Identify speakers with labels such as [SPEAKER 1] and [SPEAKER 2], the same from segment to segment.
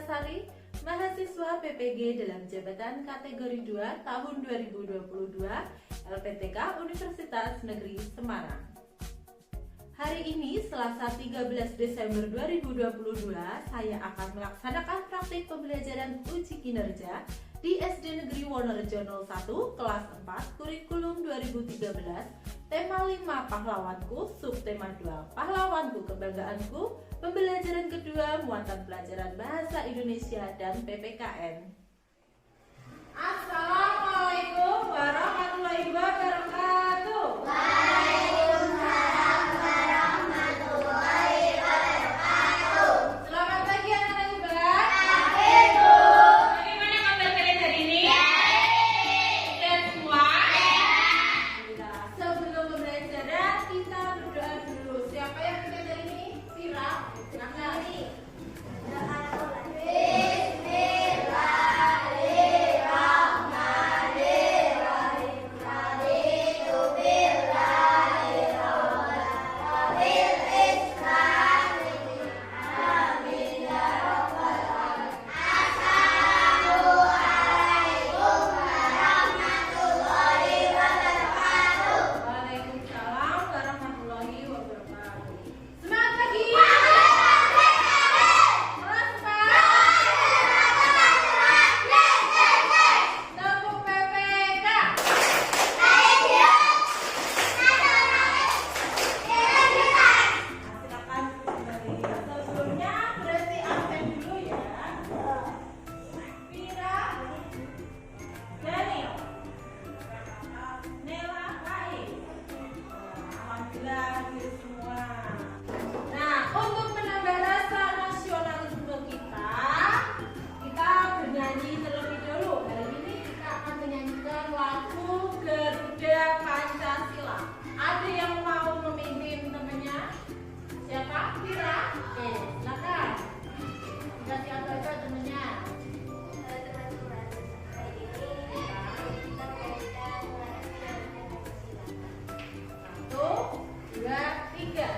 [SPEAKER 1] Sari, mahasiswa PPG dalam jabatan kategori 2 tahun 2022 LPTK Universitas Negeri Semarang. Hari ini Selasa 13 Desember 2022 saya akan melaksanakan praktik pembelajaran uji kinerja di SD Negeri Wonorejo 01 kelas 4 kurikulum 2013, tema 5 pahlawanku, subtema 2 pahlawanku kebanggaanku, pembelajaran kedua muatan pelajaran bahasa Indonesia dan PPKN. Assalamualaikum warahmatullahi wabarakatuh.
[SPEAKER 2] Waalaikumsalam warahmatullahi wabarakatuh.
[SPEAKER 1] Selamat pagi anak-anak IPA.
[SPEAKER 2] Pagi, Bu.
[SPEAKER 1] Bagaimana kabar kalian hari ini? Sehat semua? Nah, sebelum pembelajaran kita berdoa dulu. Siapa yang kita hari ini? Vira. Silakan. Waalaikumsalam warahmatullahi wabarakatuh. Semangat pagi. Kelas 4. Tepuk PPK. Silakan kembali. Sebelumnya berarti absen dulu ya. Vira, Daniel, Nela, Rai. Alhamdulillah hadir semua. Nah, untuk menambah rasa nasionalisme kita bernyanyi terlebih dahulu. Hari ini kita akan menyanyikan lagu Garuda Pancasila. Ada yang mau memimpin temannya? Siapa? Vira? Oke, silakan. Dikasih apa-apa temannya? Satu, dua, tiga.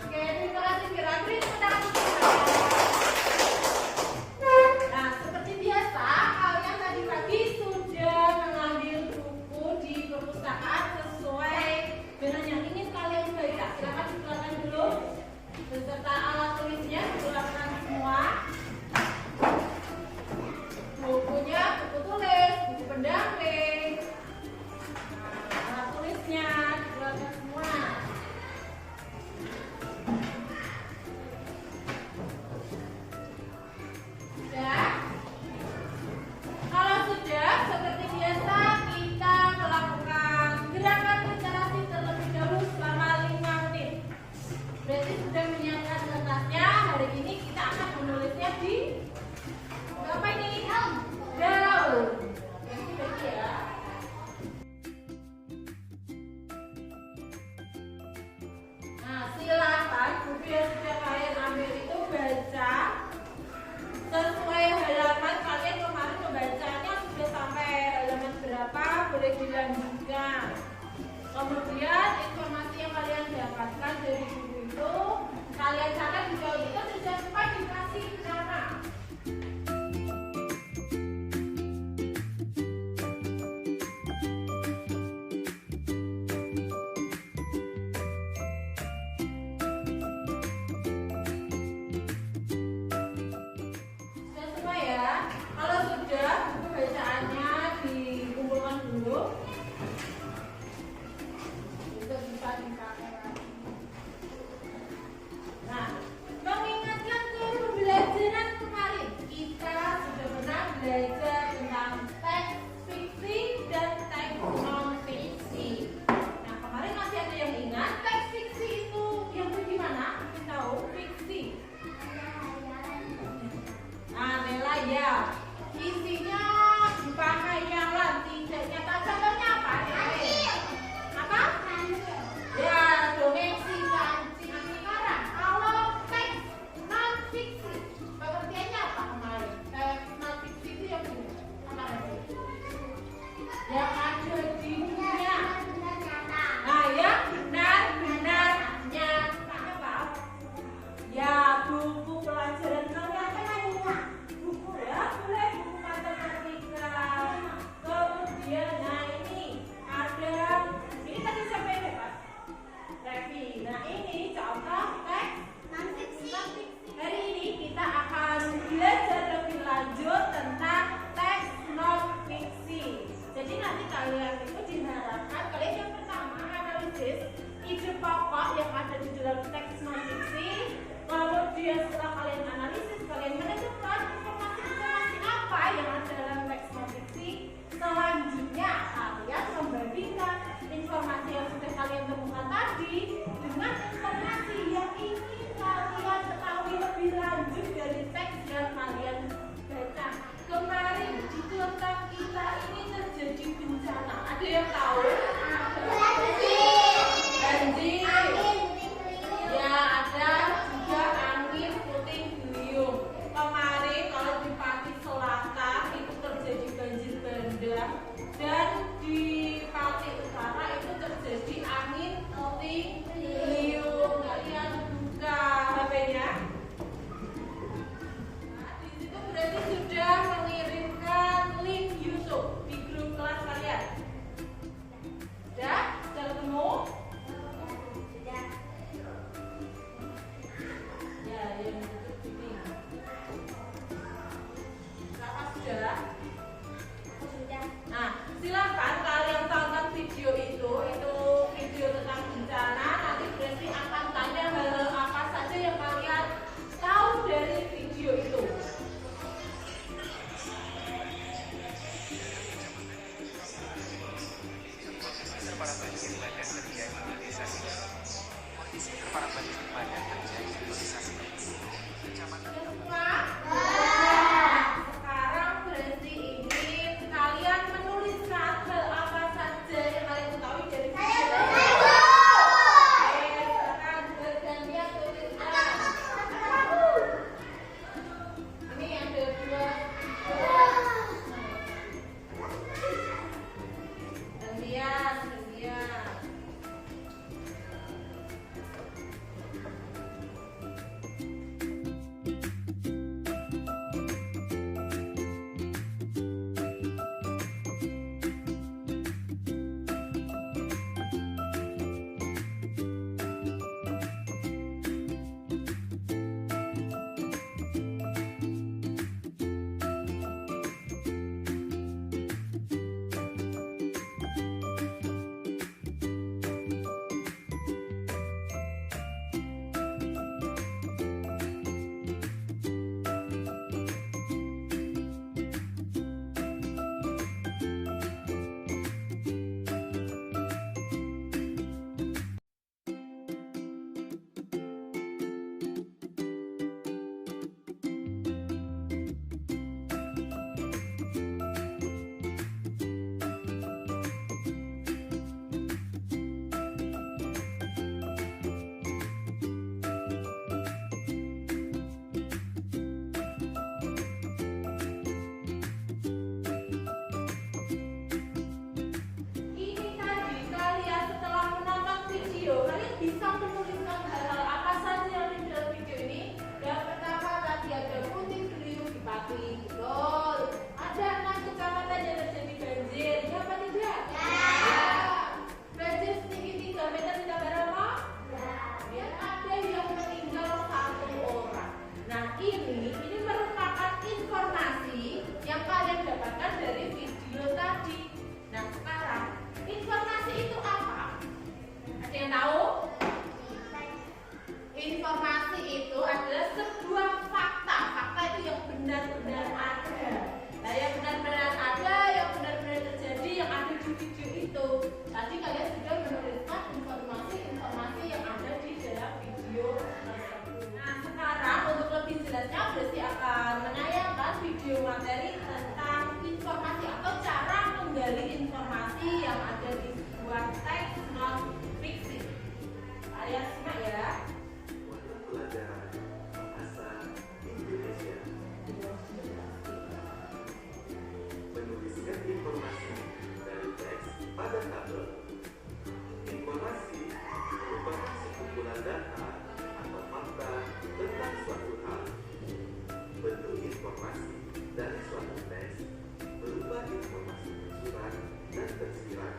[SPEAKER 1] Oke, terima kasih Vira. Beri tepuk tangan untuk Vira. Nah, seperti biasa, kalian tadi pagi sudah mengambil buku di perpustakaan sesuai dengan yang ingin kalian baca. Silakan dikeluarkan dulu beserta alat tulisnya, dikeluarkan semua. Bukunya, buku tulis, buku pendamping. Nah, alat tulisnya dikeluarkan semua. Sudah? Kalau sudah, seperti biasa kita melakukan gerakan literasi terlebih dahulu selama 5 menit. Berarti sudah menyiapkan kertasnya. Hari ini kita akan menulisnya di apa ini? Daun. Bagi ya. Nah, silakan buku yang sudah kalian ambil itu baca sesuai halaman. Kalian kemarin membacanya sudah sampai halaman berapa, boleh dilanjutkan. Kemudian informasi yang kalian dapatkan dari buku itu kalian catat di bawah itu dan jangan lupa dikasih nama. Sudah semua ya? Kalau sudah, buku bacaannya dikumpulkan dulu. Untuk bisa dipakai. Nah, mengingatkan ke pembelajaran kemarin, kita sudah pernah belajar tentang teks fiksi dan teks non fiksi. Nah, kemarin masih ada yang ingat teks fiksi itu yang bagaimana? Kita tahu fiksi. Nah, Nela ya, isinya dipahami yang ditutup ini. Apa sudah? Nah, silakan kalian tonton video itu video tentang bencana. Nanti berarti akan tanya hal-hal apa saja yang kalian tahu dari video itu. Sekarang berarti ini kalian menuliskan hal apa saja yang kalian ketahui dari video itu. Silakan bergantian tuliskan. Ini ada dua. Gantian. Bisa menuliskan hal-hal apa saja yang di dalam video ini. Yang pertama tadi ada puting beliung di Pati. Betul. Ada 6 kecamatan yang terjadi banjir. Ya apa tidak? Ya. Banjir setinggi 3 meter tidak berapa? Ya. Ada yang meninggal 1 orang. Nah ini merupakan informasi yang kalian dapatkan dari video tadi. Nah sekarang informasi itu apa? Ada yang tahu? Informasi itu adalah sebuah fakta. Fakta itu yang benar-benar ada. Nah, yang benar-benar ada, yang benar-benar terjadi, yang ada di video itu. Tadi kalian sudah menuliskan informasi yang ada di dalam video tersebut. Nah, sekarang untuk lebih jelasnya Bresi akan menayangkan video materi tentang informasi atau cara menggali informasi yang ada di sebuah teks non fiksi. Kalian simak ya.
[SPEAKER 3] Pelajaran bahasa Indonesia. Menuliskan informasi dari teks pada tabel. Informasi merupakan sekumpulan data atau fakta tentang suatu hal. Bentuk informasi dari suatu teks berupa informasi tersurat dan tersirat.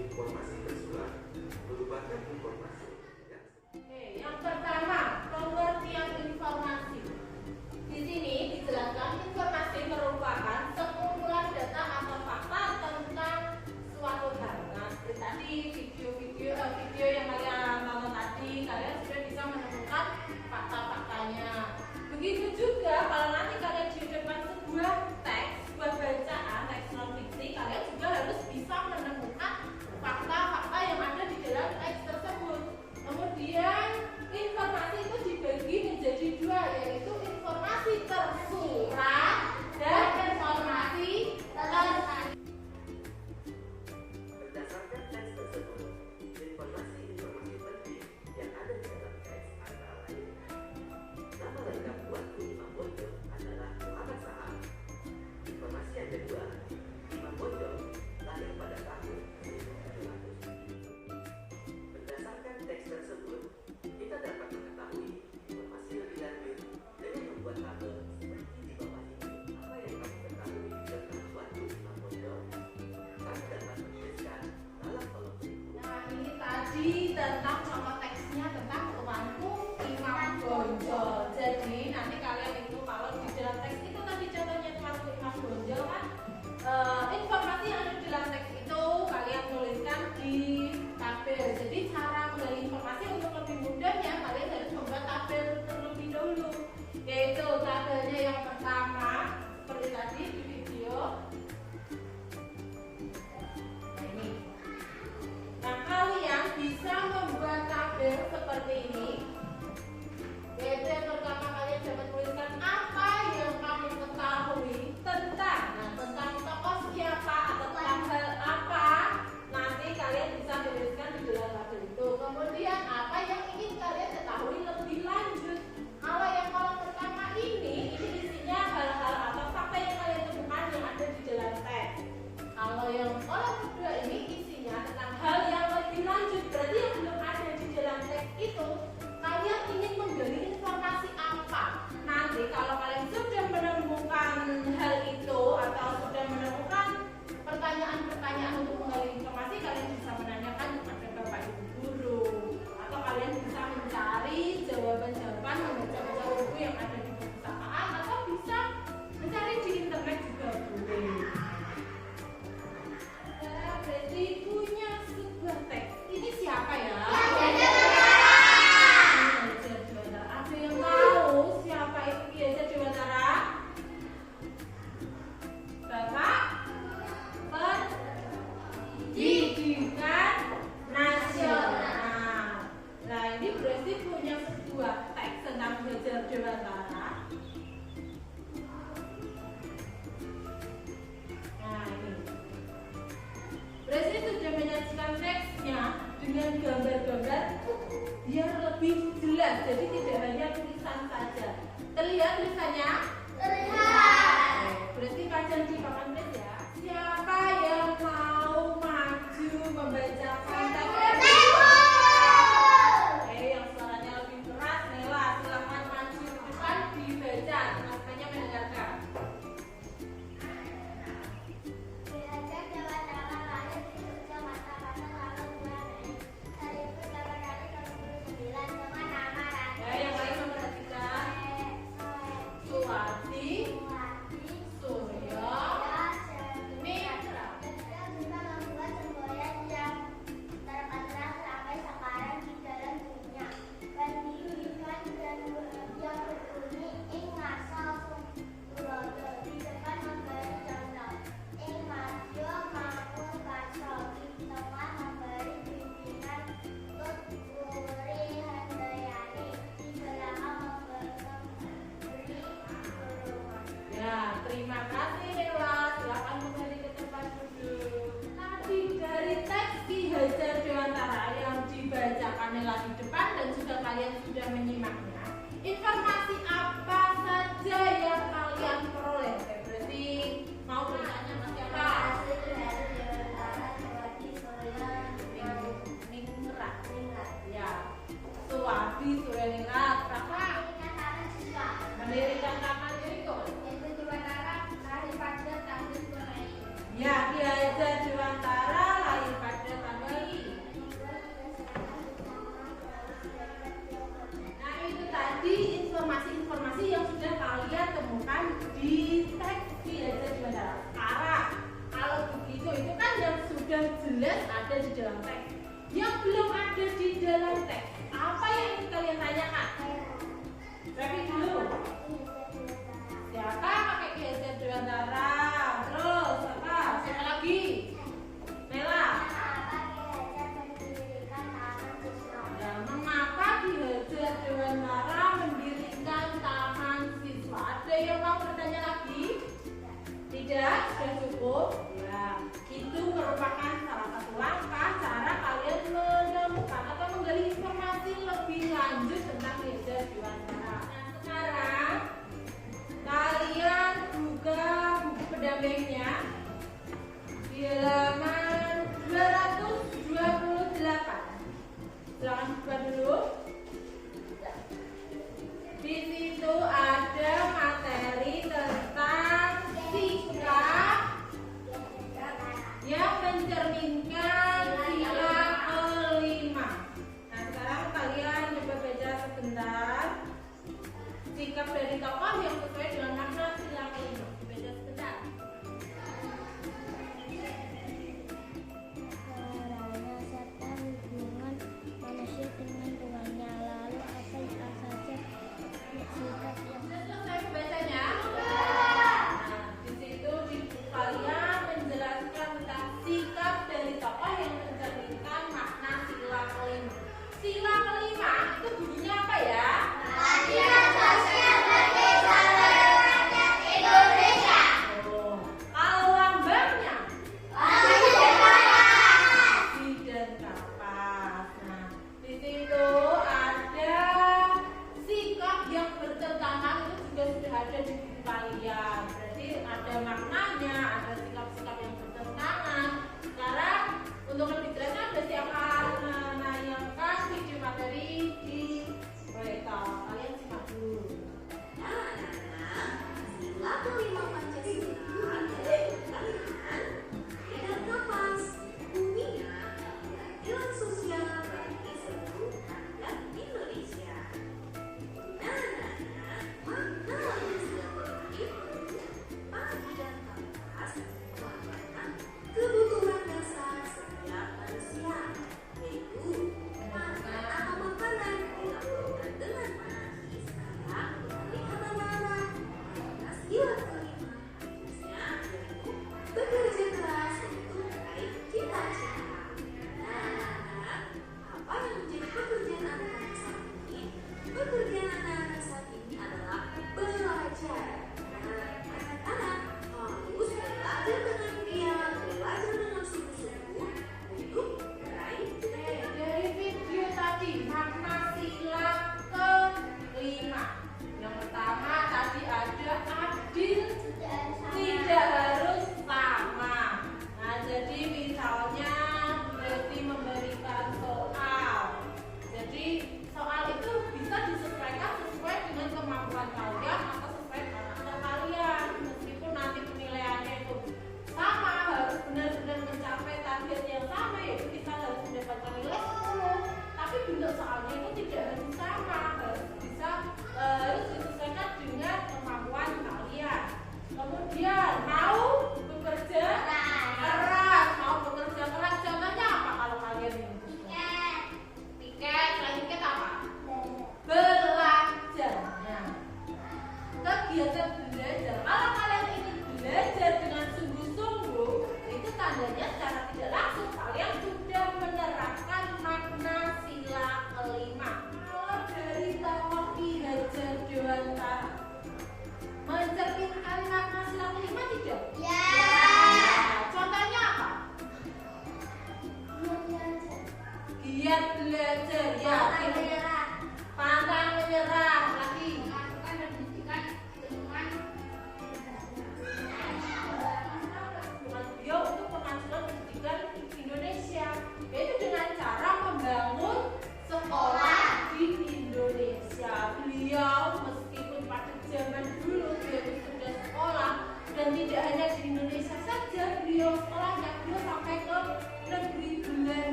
[SPEAKER 3] Informasi tersurat merupakan informasi
[SPEAKER 1] yang pertama, pengertian informasi. Di sini dijelaskan informasi merupakan sekumpulan data atau fakta tentang suatu hal. Nah, seperti tadi video yang kalian tonton tadi, kalian sudah bisa menemukan fakta-faktanya. Begitu juga kalau nanti kalian di depan sebuah teks, sebuah bacaan, teks non fiksi, kalian juga harus bisa menemukan fakta-fakta yang ada di dalam teks tersebut. Kemudian informasi itu dibagi menjadi 2, yaitu informasi tersurat dan informasi tertulis.
[SPEAKER 3] berdasarkan teks tersebut. Informasi-informasi penting yang ada di dalam teks antara lain: nama lengkap Tuanku Imam Bonjol adalah Muhammad Sahab. Informasi yang kedua, Imam Bonjol lahir pada tahun 1700. Berdasarkan teks tersebut, kita dapat mengetahui informasi lebih lanjut dengan membuat tabel seperti di bawah ini. Apa yang kamu ketahui tentang Tuanku Imam Bonjol? Kamu dapat menuliskan dalam kolom berikut.
[SPEAKER 1] Nah, ini tadi tentang contoh teksnya tentang tuanku Imam Bonjol. lihat tulisannya?
[SPEAKER 2] Terlihat.
[SPEAKER 1] Berarti baca di papan tulis ya. Siapa yang mau maju membacakan teks? Yang suaranya lebih keras, Nela, silakan maju ke depan dibaca. Teman-temannya mendengarkan.
[SPEAKER 2] Belajar Jawa lahir di Yogyakarta pada tanggal 2 Mei 1899 dengan nama
[SPEAKER 1] Ya, yang lain memperhatikan. Suwati, Suryo, Mitra.
[SPEAKER 2] Beliau juga membuat semboyan yang terkenal sampai sekarang di dalam dunia. Pendidikan dan yang berbunyi ing ngarsa Suroyo di depan memberi contoh. Ing madya makmur kaca di tengah memberi bimbingan tut wuri handayani di belakang memberi dorongan.
[SPEAKER 1] Ya, terima kasih Nela. Silakan kembali ke tempat duduk. Tadi dari teks Ki Hajar Dewantara yang dibacakan Nela di depan dan juga kalian sudah menyimaknya. Informasi apa saja yang kalian peroleh? Berarti mau bertanya sama siapa? Ningrat. Ya, Suwadi Sureningrat. Apa? Mendirikan Taman Jericho. Ya, Ki Hajar Dewantara lahir pada tanggal ini. Nah, itu tadi informasi-informasi yang sudah kalian temukan di teks Ki Hajar Dewantara. Sekarang, kalau begitu itu kan yang sudah jelas ada di dalam teks. Yang belum ada di dalam teks, apa yang ingin kalian tanyakan? Review dulu. Siapa pakai Ki Hajar Dewantara? Terus apa? Siapa lagi? Nela. Ya, mengapa Ki Hajar Dewantara mendirikan Taman Siswa? Ada yang mau bertanya lagi? Tidak? Sudah cukup? Ya, itu merupakan salah satu langkah cara kalian menemukan atau menggali informasi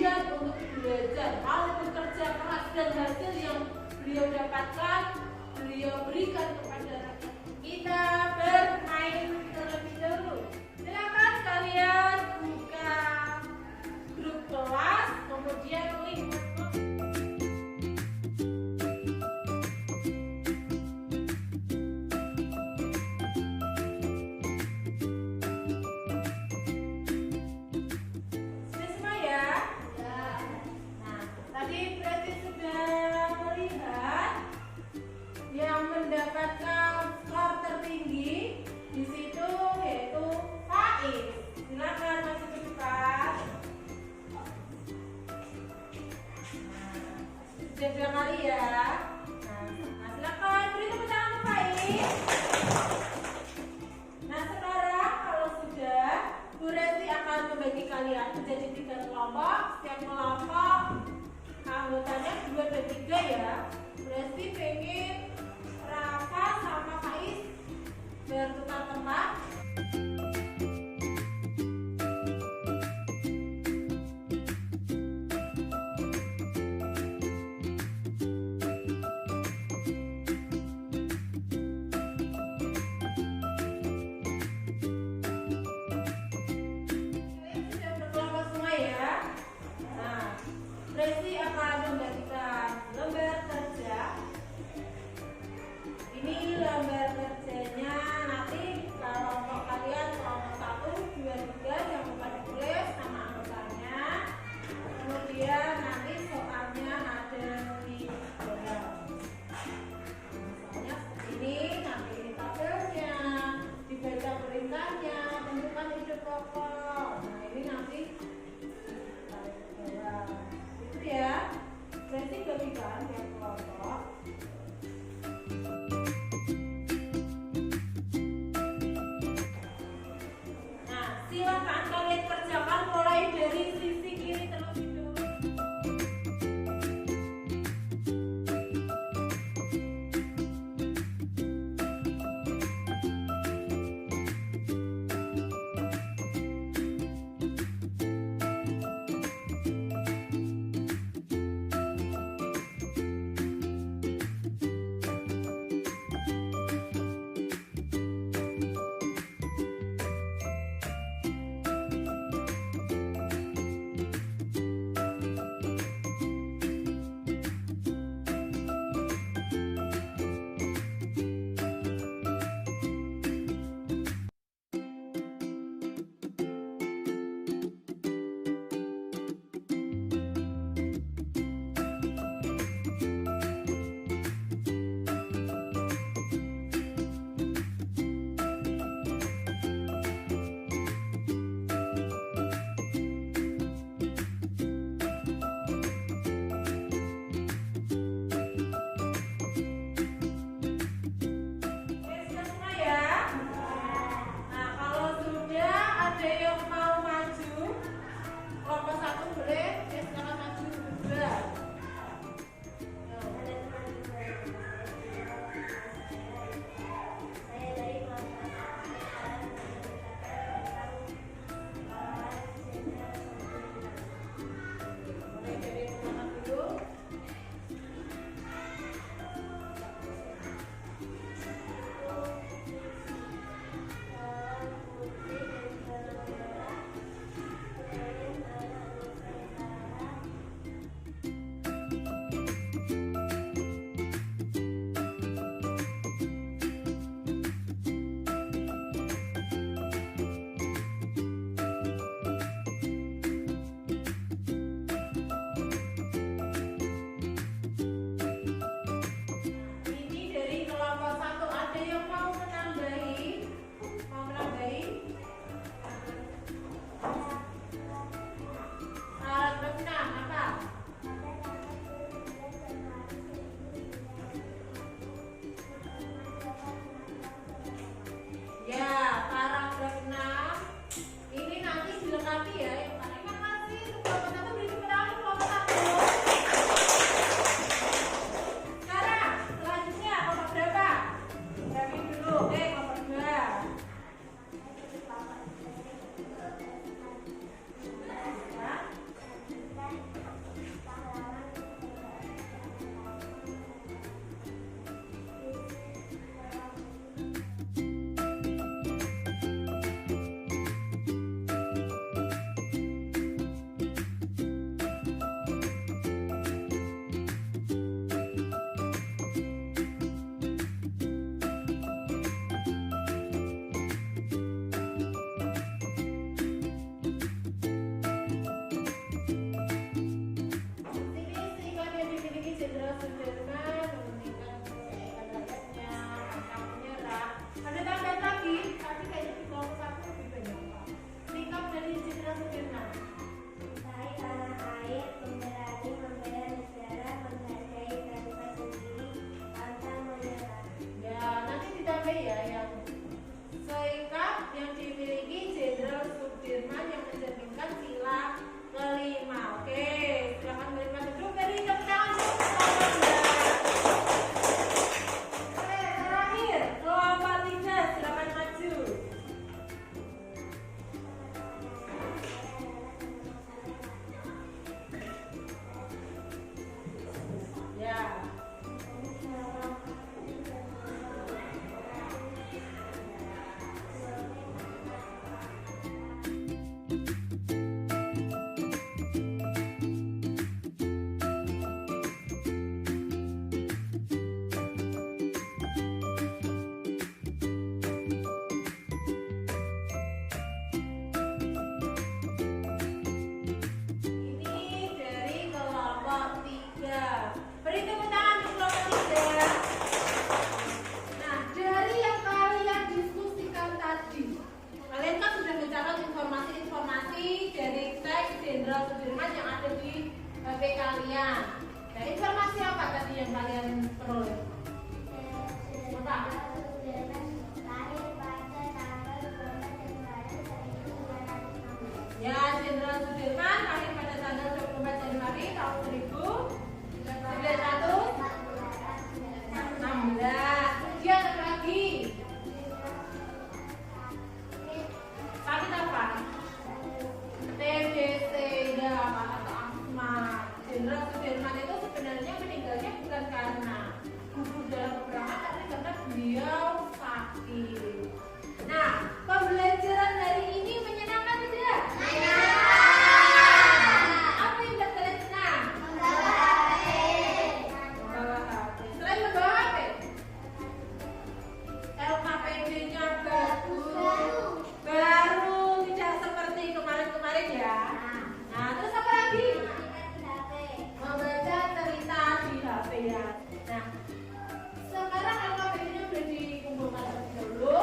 [SPEAKER 1] giat untuk belajar, mau bekerja keras, dan hasil yang beliau dapatkan beliau berikan kepada rakyat. Kita bermain terlebih dahulu. Silakan kalian buka grup kelas, kemudian link. Sudah semua ya? Nah, tadi berarti sudah melihat yang mendapatkan skor tertinggi di situ yaitu Faiz. Silakan masuk ke depan. Sudah 2 kali ya. Nah, silakan beri tepuk tangan untuk Faiz. Nah, sekarang kalau sudah, Bu Resti akan membagi kalian menjadi 3 kelompok. Setiap kelompok anggotanya 2 dan 3 ya. Bu Resti pengen Rafa sama Faiz bertukar tempat. Kalian sudah berkelompok semua ya. Nah, Resti akan membagikan lembar kerja. Ini lembar kerjanya, nanti kelompok kalian kelompok 1, 2, 3 jangan lupa ditulis nama anggotanya. Kemudian nanti soalnya ada di bawah. Misalnya seperti ini, nanti ini tabelnya, dibaca perintahnya, tentukan ide pokok. Nah ini nanti tarik ke bawah. Itu ya. kalian. Nah, informasi apa tadi yang kalian peroleh? Apa? Ya, Jenderal Sudirman lahir pada tanggal 24 Januari tahun 1916. Kemudian ada lagi. Sakit apa? TBC ya, atau asma. Jenderal Sudirman itu sebenarnya meninggalnya bukan karena gugur dalam peperangan, tapi karena beliau sakit. Nah, pembelajaran hari ini menyenangkan tidak? Apa yang buat kalian senang? Membawa HP. Selain membawa HP, LKPD-nya baru, tidak seperti kemarin-kemarin ya. Nah, terus apa lagi? Membaca cerita di HP ya. Nah, sekarang LKPD-nya sudah dikumpulkan terlebih dahulu.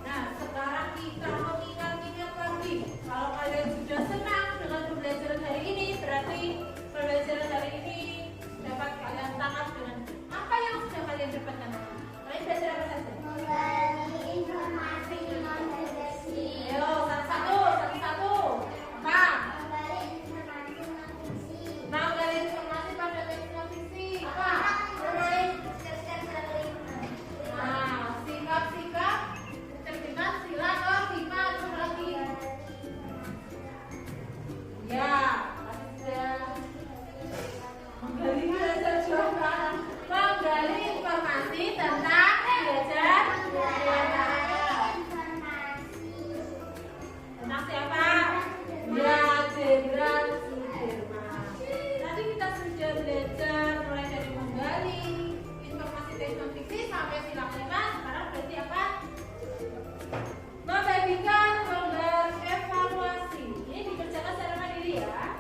[SPEAKER 1] Nah, sekarang kita mengingat-ingat lagi. Kalau kalian sudah senang dengan pembelajaran hari ini, berarti pembelajaran hari ini dapat kalian tangkap dengan apa yang sudah kalian dapatkan. Kalian belajar apa saja? Ayo, satu-satu. Apa? Menggali informasi pada televisi. Apa? Nah, sikap-sikap terdengar sila kelima terus lagi. Ya, sudah menggali belajar juga. Menggali informasi tentang belajar. Tentang siapa? Ya, Jenderal Sudirman. Tadi kita sudah belajar mulai dari menggali informasi teks non fiksi sampai sila kelima. Sekarang berarti apa? Membagikan gambar evaluasi. Ini dikerjakan secara mandiri ya.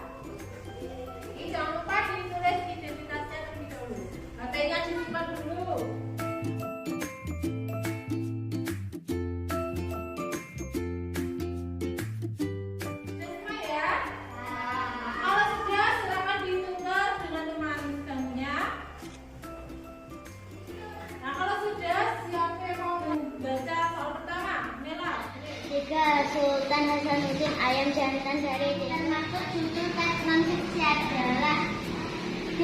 [SPEAKER 1] Ini jangan lupa ditulis identitasnya terlebih dahulu. HP-nya disimpan dulu. Semua ya. Kalau sudah, silakan ditukar dengan teman-temannya. Nah, kalau sudah, siapa yang mau membaca soal pertama? Nela.
[SPEAKER 2] 3. Sultan Hasanuddin ayam jantan dari termasuk judul teks non fiksi adalah D.